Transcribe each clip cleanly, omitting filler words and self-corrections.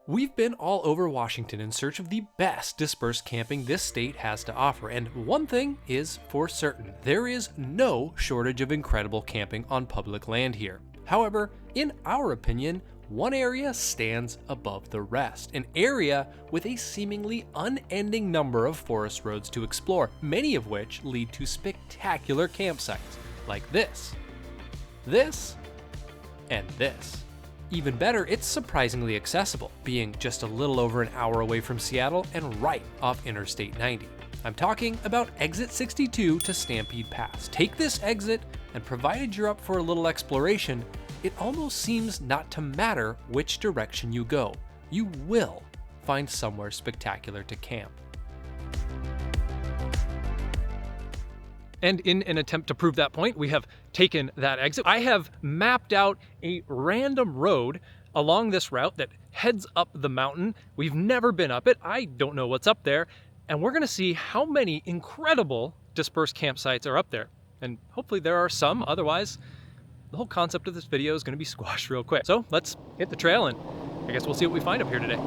We've been all over Washington in search of the best dispersed camping this state has to offer, and one thing is for certain, there is no shortage of incredible camping on public land here. However, in our opinion, one area stands above the rest, an area with a seemingly unending number of forest roads to explore, many of which lead to spectacular campsites like this, and this. Even better, it's surprisingly accessible, being just a little over an hour away from Seattle and right off Interstate 90. I'm talking about Exit 62 to Stampede Pass. Take this exit, and provided you're up for a little exploration, it almost seems not to matter which direction you go. You will find somewhere spectacular to camp. And in an attempt to prove that point, we have taken that exit. I have mapped out a random road along this route that heads up the mountain. We've never been up it. I don't know what's up there. And we're gonna see how many incredible dispersed campsites are up there. And hopefully there are some, otherwise the whole concept of this video is gonna be squashed real quick. So let's hit the trail and I guess we'll see what we find up here today.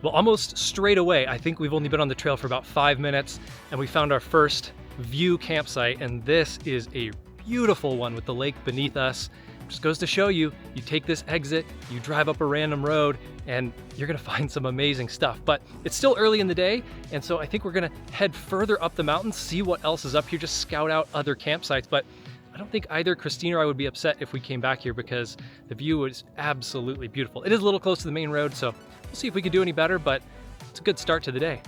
Well, almost straight away, I think we've only been on the trail for about 5 minutes, and we found our first view campsite, and this is a beautiful one with the lake beneath us. Just goes to show you, you take this exit, you drive up a random road, and you're gonna find some amazing stuff. But it's still early in the day, and so I think we're gonna head further up the mountain, see what else is up here, just scout out other campsites. But I don't think either Christine or I would be upset if we came back here because the view is absolutely beautiful. It is a little close to the main road, so we'll see if we can do any better, but it's a good start to the day.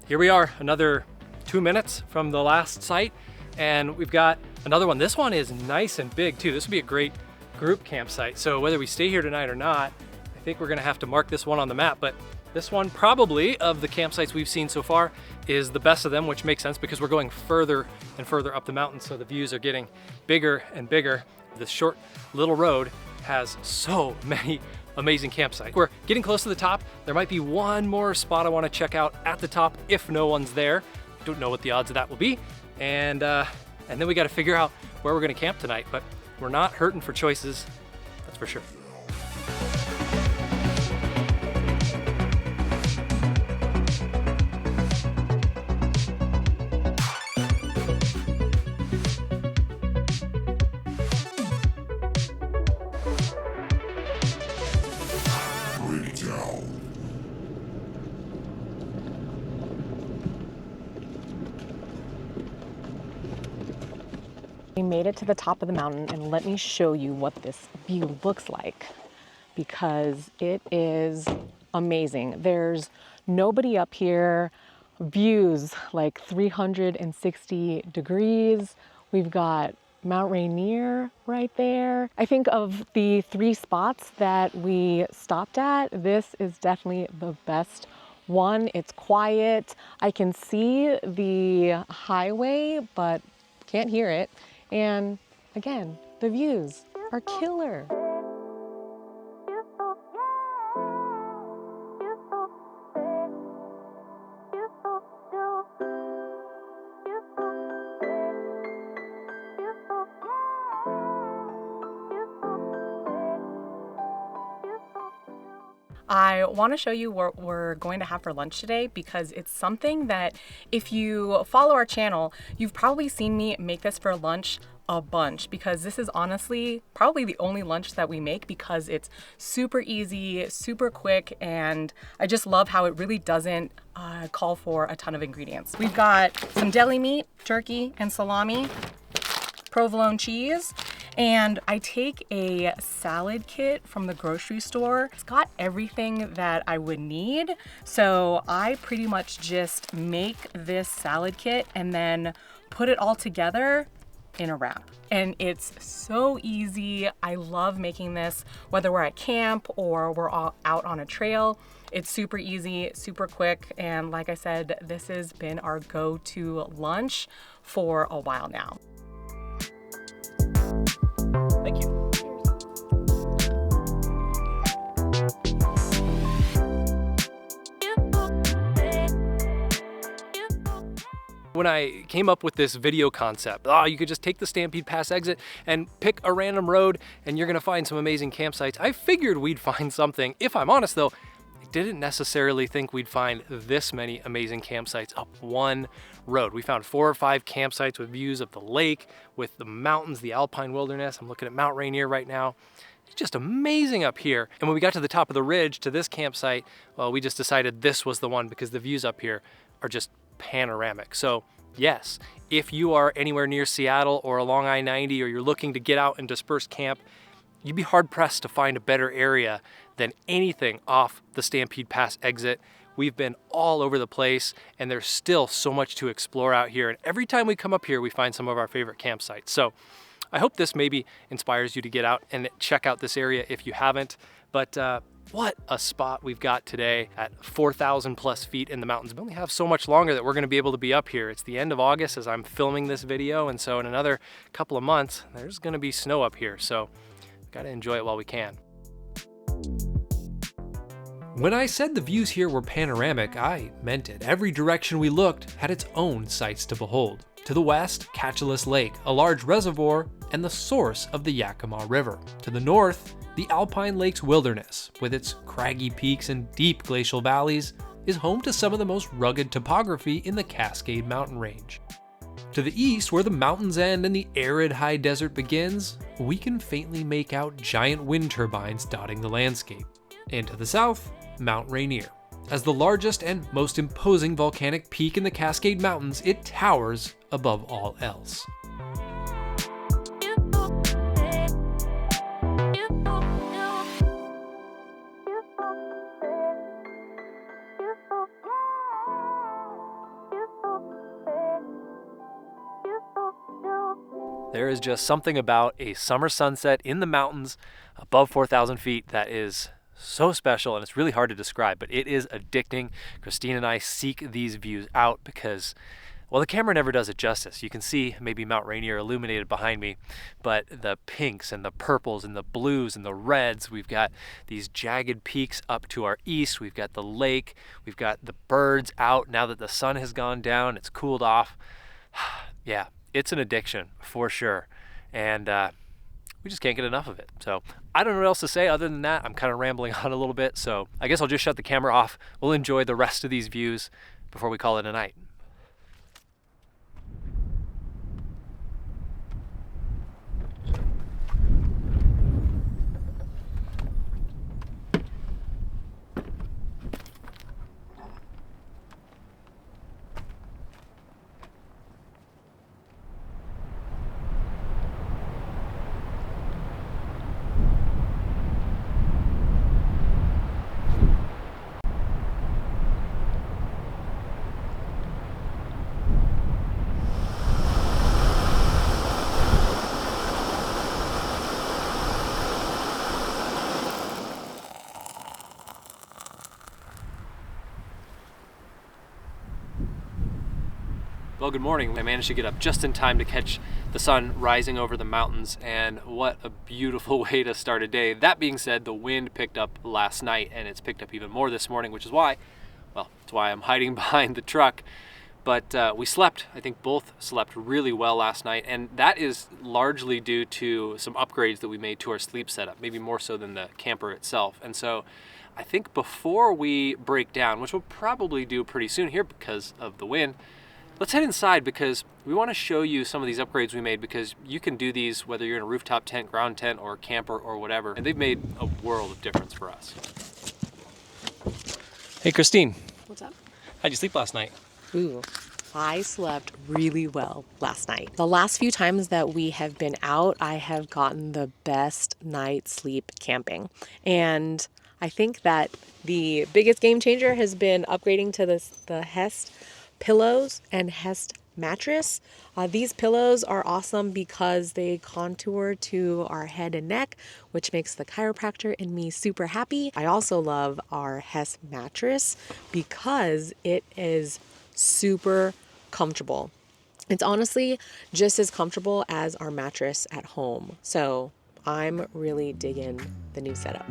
Here we are, another 2 minutes from the last site, and we've got another one. This one is nice and big too. This would be a great group campsite. So whether we stay here tonight or not, I think we're gonna have to mark this one on the map, but this one probably, of the campsites we've seen so far, is the best of them, which makes sense because we're going further and further up the mountain, so the views are getting bigger and bigger. This short little road has so many amazing campsite. We're getting close to the top. There might be one more spot I want to check out at the top if no one's there. Don't know what the odds of that will be. And then we got to figure out where we're going to camp tonight, but we're not hurting for choices, that's for sure. We made it to the top of the mountain, and let me show you what this view looks like, because it is amazing. There's nobody up here. Views like 360 degrees. We've got Mount Rainier right there. I think of the 3 spots that we stopped at, this is definitely the best one. It's quiet. I can see the highway, but can't hear it. And again, the views are killer. I want to show you what we're going to have for lunch today, because it's something that if you follow our channel, you've probably seen me make this for lunch a bunch, because this is honestly probably the only lunch that we make, because it's super easy, super quick, and I just love how it really doesn't call for a ton of ingredients. We've got some deli meat, turkey and salami, provolone cheese, and I take a salad kit from the grocery store. It's got everything that I would need. So I pretty much just make this salad kit and then put it all together in a wrap. And it's so easy. I love making this, whether we're at camp or we're all out on a trail. It's super easy, super quick. And like I said, this has been our go-to lunch for a while now. Thank you. When I came up with this video concept, you could just take the Stampede Pass exit and pick a random road and you're gonna find some amazing campsites. I figured we'd find something. If I'm honest though, I didn't necessarily think we'd find this many amazing campsites up one road. We found 4 or 5 campsites with views of the lake, with the mountains, the alpine wilderness. I'm looking at Mount Rainier right now. It's just amazing up here. And when we got to the top of the ridge to this campsite, well, we just decided this was the one because the views up here are just panoramic. So yes, if you are anywhere near Seattle or along I-90, or you're looking to get out and disperse camp, you'd be hard pressed to find a better area than anything off the Stampede Pass exit. We've been all over the place and there's still so much to explore out here. And every time we come up here, we find some of our favorite campsites. So I hope this maybe inspires you to get out and check out this area if you haven't. But what a spot we've got today at 4,000 plus feet in the mountains. We only have so much longer that we're gonna be able to be up here. It's the end of August as I'm filming this video. And so in another couple of months, there's gonna be snow up here. So gotta enjoy it while we can. When I said the views here were panoramic, I meant it. Every direction we looked had its own sights to behold. To the west, Catchulus Lake, a large reservoir and the source of the Yakima River. To the north, the Alpine Lakes Wilderness, with its craggy peaks and deep glacial valleys, is home to some of the most rugged topography in the Cascade Mountain Range. To the east, where the mountains end and the arid high desert begins, we can faintly make out giant wind turbines dotting the landscape. And to the south, Mount Rainier. As the largest and most imposing volcanic peak in the Cascade Mountains, it towers above all else. There is just something about a summer sunset in the mountains above 4,000 feet that is so special, and it's really hard to describe, but it is addicting. Christine and I seek these views out because, well, the camera never does it justice. You can see maybe Mount Rainier illuminated behind me, but the pinks and the purples and the blues and the reds, we've got these jagged peaks up to our east, we've got the lake, we've got the birds out now that the sun has gone down, it's cooled off. Yeah, it's an addiction for sure. And we just can't get enough of it. So I don't know what else to say other than that. I'm kind of rambling on a little bit, so I guess I'll just shut the camera off. We'll enjoy the rest of these views before we call it a night. Well, good morning. I managed to get up just in time to catch the sun rising over the mountains, and what a beautiful way to start a day. That being said, the wind picked up last night and it's picked up even more this morning, which is why, well, it's why I'm hiding behind the truck. But we slept, I think both slept really well last night, and that is largely due to some upgrades that we made to our sleep setup, maybe more so than the camper itself. And so I think before we break down, which we'll probably do pretty soon here because of the wind, let's head inside because we want to show you some of these upgrades we made, because you can do these whether you're in a rooftop tent, ground tent, or camper or whatever, and they've made a world of difference for us. Hey Christine. What's up? How'd you sleep last night? Ooh, I slept really well last night. The last few times that we have been out, I have gotten the best night's sleep camping. And I think that the biggest game changer has been upgrading to the Hest pillows and Hest mattress. These pillows are awesome because they contour to our head and neck, which makes the chiropractor and me super happy. I also love our Hest mattress because it is super comfortable. It's honestly just as comfortable as our mattress at home. So I'm really digging the new setup.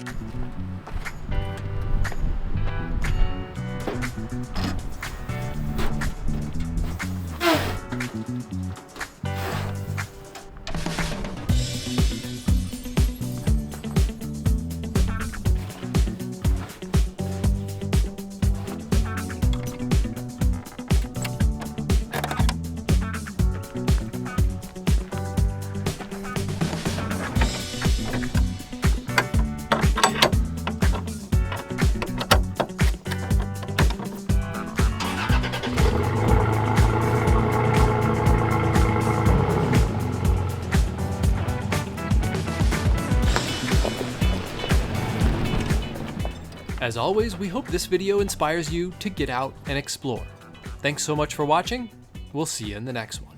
As always, we hope this video inspires you to get out and explore. Thanks so much for watching. We'll see you in the next one.